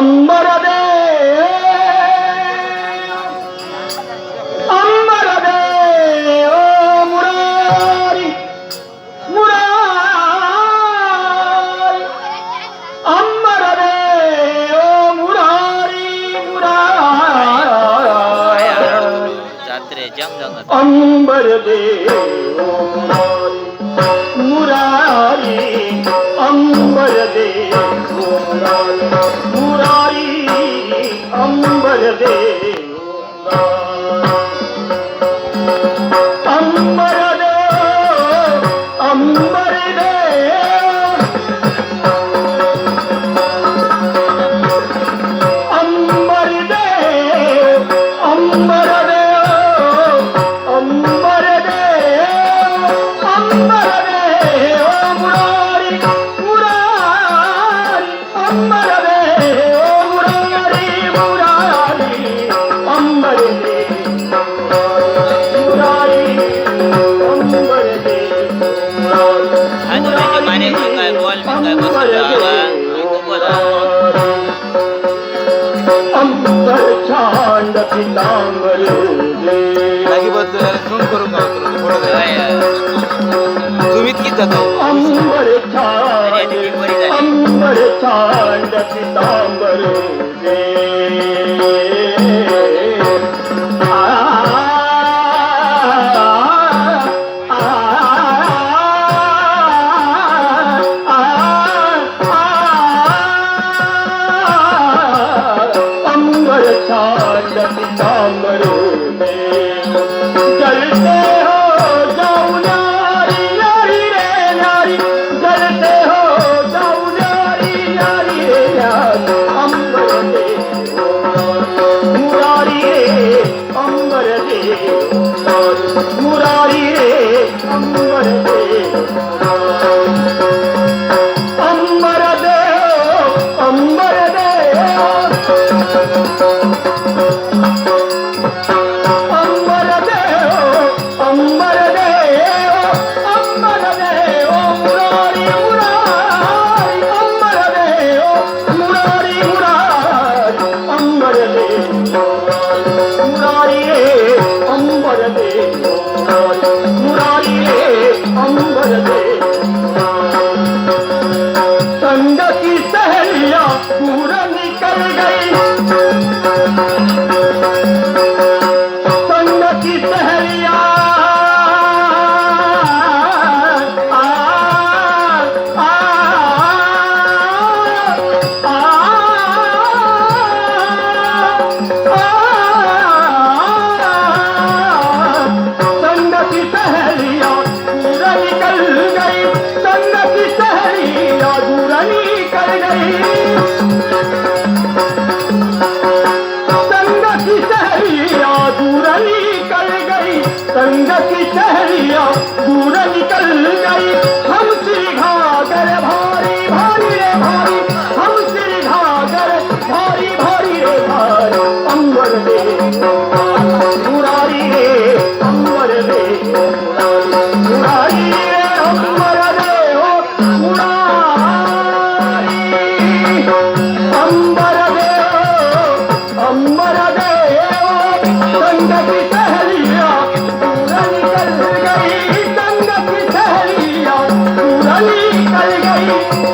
अंबर दे अंबर दे ओ मुरारी मुरारी अंबर दे ओ मुरारी मुरारी अंबर दे ओ मुरारी अंबर दे मुरारी अंबर दे अंबर दे अंबर दे अंबर दे अंबर दे अंबर दे अंबर दे ओ मुरारी मुरारी अंबर दे ओ मुरारी मुरारी अंबर दे मुरारी अंबर दे अंबर छांड पितांबर तुम्ही किती जातो अंबर छांड पितांबर अंबर छांड पितांबर जलते हो जाऊ नारी नारी रे नारी जलते हो जाऊ नारी नारी रे नारी अंबर दे मुरारी रे अंबर दे मुरारी रे अंबर दे अंबर दे अंबर दे अंबर दे अंबर दे अंबर दे ओ मुरारी मुरारी अंबर दे ओ मुरारी मुरारी अंबर दे मुरारी रे अंबर दे मुरारी रे अंबर दे संग की सहेलियां पूरा निकल गई संग की सहेलियां संग की सहेलियां पूरा निकल गई संग की सहेलियां पूरा निकल गई संग की सहेलियां दूर निकल गई संग की सहेलियां दूर निकल गई हम श्री घागर भारी भारी रे भारी हम श्री घागर भारी भारी रे भारी अंबर दे मुरारी रे अंबर दे मुरारी रे अंबर दे ओ मुरारी अंबर दे अंबर दे संग की सहेलियां दूर निकल गई संग की सहेलियां दूर निकल गई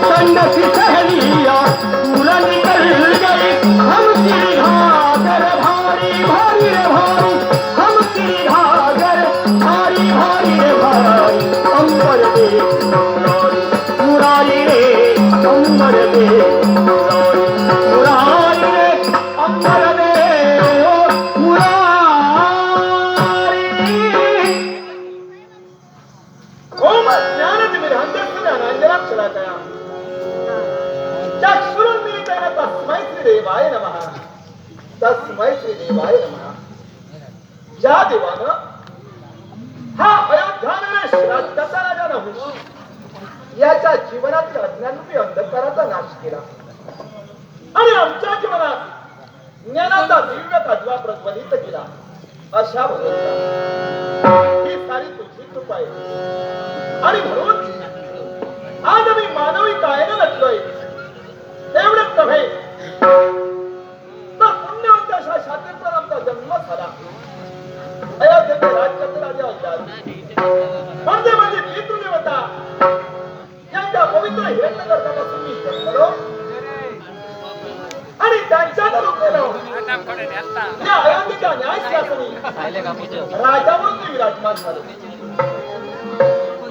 संग की सहेलियां दूर निकल गई हम श्री घागर भारी भारी रे भारी हम श्री घागर भारी भारी रे भारी अंबर दे मुरारी रे अंबर दे मुरारी रे अंबर दे ओ मुरारी ओम ज्ञानतिमिरन्धस्सुज्ञानाञ्जनाक्षलाकया चक्षुरुन्मीलितेन तस्मै श्रीदेवाय नमः तस्मै श्रीदेवाय नमः ज्या देवानं हा अयोध्यानगरी श्राद्धाचा राजा नहुष याच्या जीवनातील अज्ञानरूपी अंधकाराचा नाश केला आणि आमच्या जीवनात ज्ञानाचा दिव्य काजवा प्रज्वलित केला अशा भगवंता ही सारी तुझी कृपा आहे आणि म्हणून आज मी मानवी कायेनं नटलोय एवढंच नव्हे झाला. अयोध्येचे राजकर्ते राजे होतात. म्हणजे पितृदेवता यांच्या पवित्र हिरण्यगर्भापासून मी जन्मलो आणि त्यांच्या रूपेलो या अयोध्येच्या न्यायशासनी राजा म्हणून मी विराजमान झालो.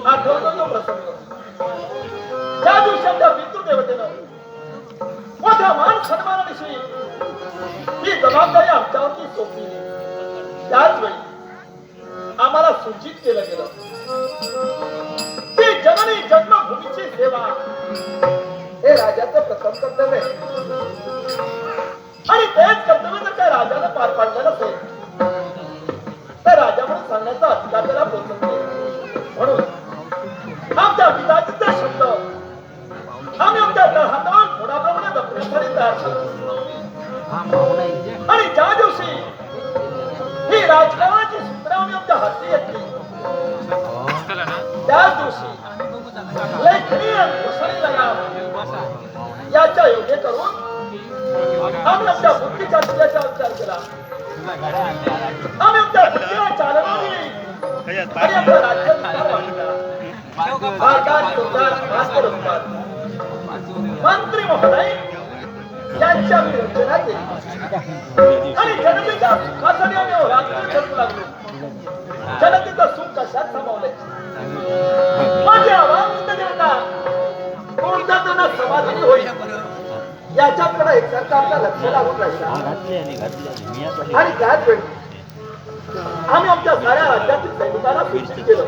आठवतो तो प्रसंग. ज्या दिवशी आमच्या पितृदेवतेनं मोठ्या मान सन्मानाविषयी ही जबाबदारी आमच्यावरती सोपली, त्याच वेळी आम्हाला सूचित केलं गेलं की जननी जन्मभूमीची सेवा हे राजाचं प्रथम कर्तव्य आहे. आणि तेच कर्तव्य जर काय राजानं पार पाडलं नसेल तर राजा म्हणून सांगण्याचा अधिकार त्याला पोचत नाही. म्हणून आमच्या पिताजीचा शब्द आम्ही आमच्या हातावर थोडाप्रमाणे जपण्यासाठी तयार झालो. आणि ज्या दिवशी ही राजकारणाची सूत्र आम्ही आमच्या हाती घेतली त्याच दिवशी लेखनीय घोषणी लगाम याच्या योग्य करून आम्ही आमच्या बुद्धीच्या दिल्याचा विचार केला. आम्ही आमच्या बुद्धीला चालना दिली आणि आपला राज्य विस्तार वाढला. भारतात सुधार राष्ट्र उत्पाद मंत्री महोदय यांच्या मी रचना केली आणि जनतेच्या सुखासाठी आम्ही रात्री ठरवू लागलो. जनतेचं सुख कशात सामावलंय? माझी आवाज जनता कोणत्या त्यांना समाधानी होईल याच्याकडे एकसारखं आपलं लक्ष लागून राहिला. आणि त्याच वेळी आम्ही आमच्या साऱ्या राज्यातील सैनिकांना सूचित केलं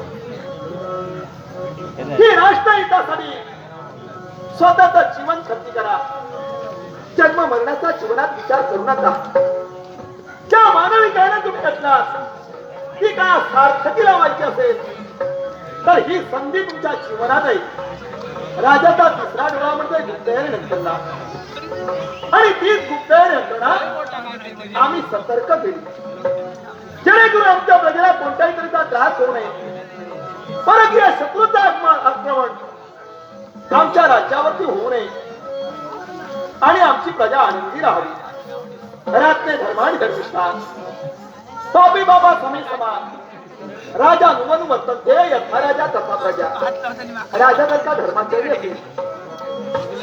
की राष्ट्रहितासाठी स्वतःचं जीवन खर्ची करा. जन्म मरणाचा जीवनात विचार करू नका. ज्या मानवी कायला तुम्ही असलास ती काय सार्थकी लावायची असेल तर ही संधी तुमच्या जीवनात आहे. राजाचा तिसरा डोळा म्हणजे गुप्तहेर यंत्रणा आणि तीच गुप्तहेर यंत्रणा आम्ही सतर्क केली जेणेकरून आमच्या प्रजेला कोणत्याही तऱ्हेचा त्रास होऊ नये. परकीय शत्रूचा आक्रमण आमच्या राज्यावरती होऊ नये आणि आमची प्रजा आनंदी राहावी. रात्रे धर्माने धर्मिष्ठा स्वामी बाबा स्वामी समान राजा नुवन वर्तते यथा राजा तथा प्रजा. राजा जर का धर्माचारी असेल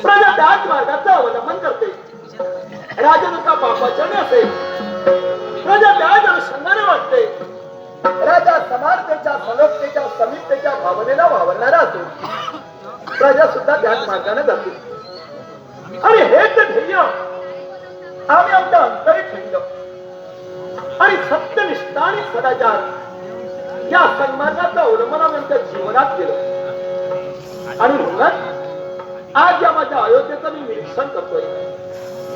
प्रजा त्याच मार्गाचं अवलंबन करते. राजा जर का पापाचारी असेल प्रजा त्याच अनुषंगाने वाटते. राजा समानतेच्या सलोखतेच्या समीपतेच्या भावनेला वावरणारा असेल प्रजा सुद्धा त्याच मार्गाने जाते. आणि हेच ध्येय आम्ही आमच्या अंतरी ठेवलं आणि सत्यनिष्ठा आणि सदाचार या सन्मार्गाचं अवलंबन आम्ही आमच्या जीवनात केलं. आणि म्हणूनच आज या माझ्या अयोध्येचं मी निरीक्षण करतोय.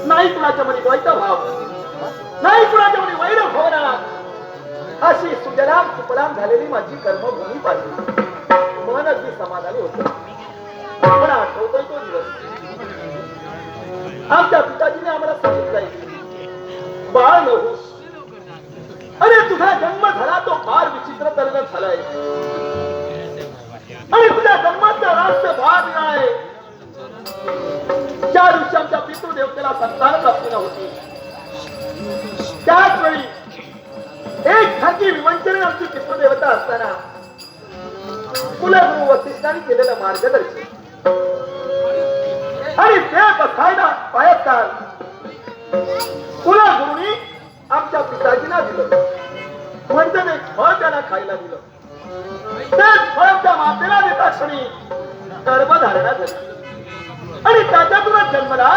नाही कुणाच्या मध्ये द्वैत भाव, नाही कुणाच्या मध्ये वैर भावना, अशी सुजलाम सुफलाम झालेली माझी कर्मभूमी पाहिजे. मन अगदी समाधानी होतं. आपण आठवतोय तो दिवस आमच्या पिताजीने आम्हाला सांगितलंय, बाळ नहुस, अरे तुझा जन्म झाला तो फार विचित्र तर्क झालाय आणि तुझ्या जन्माचा राष्ट्र भाग आहे. ज्या दिवशी आमच्या पितृदेवतेला संतान प्राप्ती नव्हती त्याच वेळी एक सारखी विवंचने आमची पितृदेवता असताना कुलगुरु वसिष्ठांनी केलेलं मार्गदर्शन आणि ते बसायला पायस्तान कुलगुरूंनी आमच्या पिताजींना दिलं. म्हणजे एक फळ त्यांना खायला दिलं. तेच फळ त्या मातेला देता क्षणी गर्भधारणा झाली आणि त्याच्यातूनच जन्मला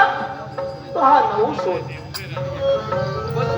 तो हा नहुस होय.